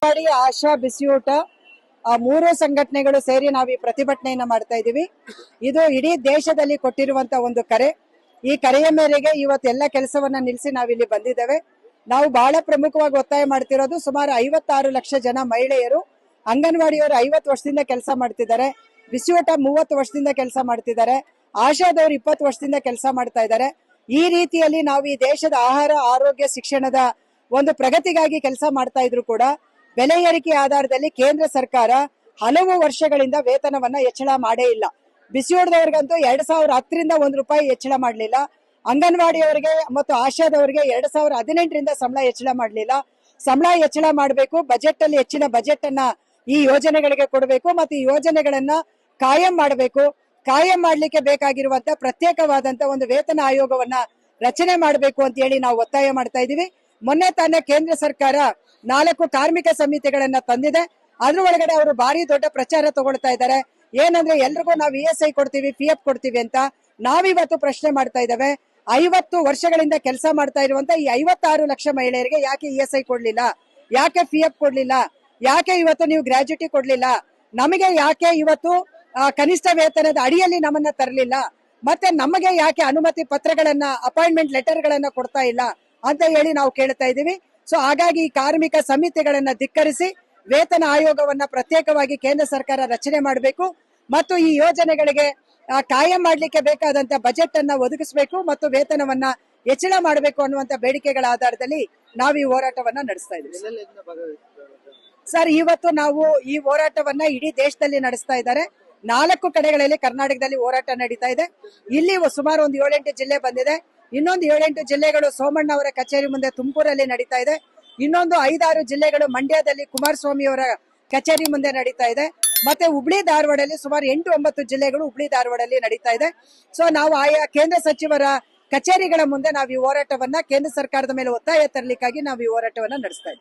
ಮಾಡಿ ಆಶಾ ಬಿಸಿಯೂಟ ಮೂರು ಸಂಘಟನೆಗಳು ಸೇರಿ ನಾವು ಈ ಪ್ರತಿಭಟನೆಯನ್ನ ಮಾಡ್ತಾ ಇದೀವಿ. ಇದು ಇಡೀ ದೇಶದಲ್ಲಿ ಕೊಟ್ಟಿರುವಂತ ಒಂದು ಕರೆ. ಈ ಕರೆಯ ಮೇರೆಗೆ ಇವತ್ತೆಲ್ಲ ಕೆಲಸವನ್ನ ನಿಲ್ಲಿಸಿ ನಾವಿಲ್ಲಿ ಬಂದಿದ್ದೇವೆ. ನಾವು ಬಹಳ ಪ್ರಮುಖವಾಗಿ ಒತ್ತಾಯ ಮಾಡ್ತಿರೋದು ಸುಮಾರು 56 ಲಕ್ಷ ಜನ ಮಹಿಳೆಯರು ಅಂಗನವಾಡಿಯವರು 50 ವರ್ಷದಿಂದ ಕೆಲಸ ಮಾಡ್ತಿದ್ದಾರೆ. ಬಿಸಿಯೂಟ 30 ವರ್ಷದಿಂದ ಕೆಲಸ ಮಾಡ್ತಿದ್ದಾರೆ. ಆಶಾದವರು 20 ವರ್ಷದಿಂದ ಕೆಲಸ ಮಾಡ್ತಾ ಇದ್ದಾರೆ. ಈ ರೀತಿಯಲ್ಲಿ ನಾವು ಈ ದೇಶದ ಆಹಾರ, ಆರೋಗ್ಯ, ಶಿಕ್ಷಣದ ಒಂದು ಪ್ರಗತಿಗಾಗಿ ಕೆಲಸ ಮಾಡ್ತಾ ಇದ್ರು ಕೂಡ ಬೆಲೆ ಏರಿಕೆ ಆಧಾರದಲ್ಲಿ ಕೇಂದ್ರ ಸರ್ಕಾರ ಹಲವು ವರ್ಷಗಳಿಂದ ವೇತನವನ್ನ ಹೆಚ್ಚಳ ಮಾಡೇ ಇಲ್ಲ. ಬಿಸಿಯೂಟದವರಿಗಂತೂ 2010ರಿಂದ ₹1 ಹೆಚ್ಚಳ ಮಾಡಲಿಲ್ಲ. ಅಂಗನವಾಡಿಯವರಿಗೆ ಮತ್ತು ಆಶಾದವರಿಗೆ 2018ರಿಂದ ಸಂಬಳ ಹೆಚ್ಚಳ ಮಾಡಲಿಲ್ಲ. ಸಂಬಳ ಹೆಚ್ಚಳ ಮಾಡಬೇಕು, ಬಜೆಟ್ ಅಲ್ಲಿ ಹೆಚ್ಚಿನ ಬಜೆಟ್ ಅನ್ನ ಈ ಯೋಜನೆಗಳಿಗೆ ಕೊಡಬೇಕು ಮತ್ತು ಈ ಯೋಜನೆಗಳನ್ನ ಕಾಯಂ ಮಾಡಬೇಕು. ಕಾಯಂ ಮಾಡ್ಲಿಕ್ಕೆ ಬೇಕಾಗಿರುವಂತ ಪ್ರತ್ಯೇಕವಾದಂತ ಒಂದು ವೇತನ ಆಯೋಗವನ್ನ ರಚನೆ ಮಾಡಬೇಕು ಅಂತ ಹೇಳಿ ನಾವು ಒತ್ತಾಯ ಮಾಡ್ತಾ ಇದೀವಿ. ಮೊನ್ನೆ ತಾನೇ ಕೇಂದ್ರ ಸರ್ಕಾರ 4 ಕಾರ್ಮಿಕ ಸಮಿತಿಗಳನ್ನ ತಂದಿದೆ. ಅದ್ರ ಒಳಗಡೆ ಅವರು ಭಾರಿ ದೊಡ್ಡ ಪ್ರಚಾರ ತಗೊಳ್ತಾ ಇದ್ದಾರೆ. ಏನಂದ್ರೆ ಎಲ್ರಿಗೂ ನಾವು ESI ಕೊಡ್ತೀವಿ, PF ಕೊಡ್ತೀವಿ ಅಂತ. ನಾವಿವತ್ತು ಪ್ರಶ್ನೆ ಮಾಡ್ತಾ ಇದ್ದೇವೆ, 50 ವರ್ಷಗಳಿಂದ ಕೆಲಸ ಮಾಡ್ತಾ ಇರುವಂತ ಈ 56 ಲಕ್ಷ ಮಹಿಳೆಯರಿಗೆ ಯಾಕೆ ESI ಕೊಡ್ಲಿಲ್ಲ, ಯಾಕೆ PF ಕೊಡ್ಲಿಲ್ಲ, ಯಾಕೆ ಇವತ್ತು ನೀವು ಗ್ರಾಜ್ಯುಟಿ ಕೊಡ್ಲಿಲ್ಲ, ನಮಗೆ ಯಾಕೆ ಇವತ್ತು ಕನಿಷ್ಠ ವೇತನದ ಅಡಿಯಲ್ಲಿ ನಮ್ಮನ್ನ ತರಲಿಲ್ಲ, ಮತ್ತೆ ನಮಗೆ ಯಾಕೆ ಅನುಮತಿ ಪತ್ರಗಳನ್ನ, ಅಪಾಯಿಂಟ್ಮೆಂಟ್ ಲೆಟರ್ ಗಳನ್ನ ಕೊಡ್ತಾ ಇಲ್ಲ ಅಂತ ಹೇಳಿ ನಾವು ಕೇಳ್ತಾ ಇದೀವಿ. ಸೊ ಹಾಗಾಗಿ ಈ ಕಾರ್ಮಿಕ ಸಮಿತಿಗಳನ್ನ ಧಿಕ್ಕರಿಸಿ ವೇತನ ಆಯೋಗವನ್ನ ಪ್ರತ್ಯೇಕವಾಗಿ ಕೇಂದ್ರ ಸರ್ಕಾರ ರಚನೆ ಮಾಡಬೇಕು ಮತ್ತು ಈ ಯೋಜನೆಗಳಿಗೆ ಕಾಯಂ ಮಾಡ್ಲಿಕ್ಕೆ ಬೇಕಾದಂತ ಬಜೆಟ್ ಅನ್ನ ಒದಗಿಸಬೇಕು ಮತ್ತು ವೇತನವನ್ನ ಹೆಚ್ಚಳ ಮಾಡಬೇಕು ಅನ್ನುವಂತ ಬೇಡಿಕೆಗಳ ಆಧಾರದಲ್ಲಿ ನಾವು ಈ ಹೋರಾಟವನ್ನ ನಡೆಸ್ತಾ ಇದ್ದೀವಿ. ಸರ್, ಇವತ್ತು ನಾವು ಈ ಹೋರಾಟವನ್ನ ಇಡೀ ದೇಶದಲ್ಲಿ ನಡೆಸ್ತಾ ಇದ್ದಾರೆ. 4 ಕಡೆಗಳಲ್ಲಿ ಕರ್ನಾಟಕದಲ್ಲಿ ಹೋರಾಟ ನಡೀತಾ ಇದೆ. ಇಲ್ಲಿ ಸುಮಾರು ಒಂದು 7-8 ಜಿಲ್ಲೆ ಬಂದಿದೆ. ಇನ್ನೊಂದು 7-8 ಜಿಲ್ಲೆಗಳು ಸೋಮಣ್ಣ ಅವರ ಕಚೇರಿ ಮುಂದೆ ತುಮಕೂರಲ್ಲಿ ನಡೀತಾ ಇದೆ. ಇನ್ನೊಂದು 5-6 ಜಿಲ್ಲೆಗಳು ಮಂಡ್ಯದಲ್ಲಿ ಕುಮಾರಸ್ವಾಮಿ ಅವರ ಕಚೇರಿ ಮುಂದೆ ನಡೀತಾ ಇದೆ. ಮತ್ತೆ ಹುಬ್ಳಿ ಧಾರವಾಡಲ್ಲಿ ಸುಮಾರು 8-9 ಜಿಲ್ಲೆಗಳು ಹುಬ್ಳಿ ಧಾರವಾಡಲ್ಲಿ ನಡೀತಾ ಇದೆ. ಸೊ ನಾವು ಆಯಾ ಕೇಂದ್ರ ಸಚಿವರ ಕಚೇರಿಗಳ ಮುಂದೆ ನಾವು ಈ ಹೋರಾಟವನ್ನ ಕೇಂದ್ರ ಸರ್ಕಾರದ ಮೇಲೆ ಒತ್ತಾಯ ತರಲಿಕ್ಕಾಗಿ ನಾವು ಈ ಹೋರಾಟವನ್ನ ನಡೆಸ್ತಾ ಇದ್ದೀವಿ.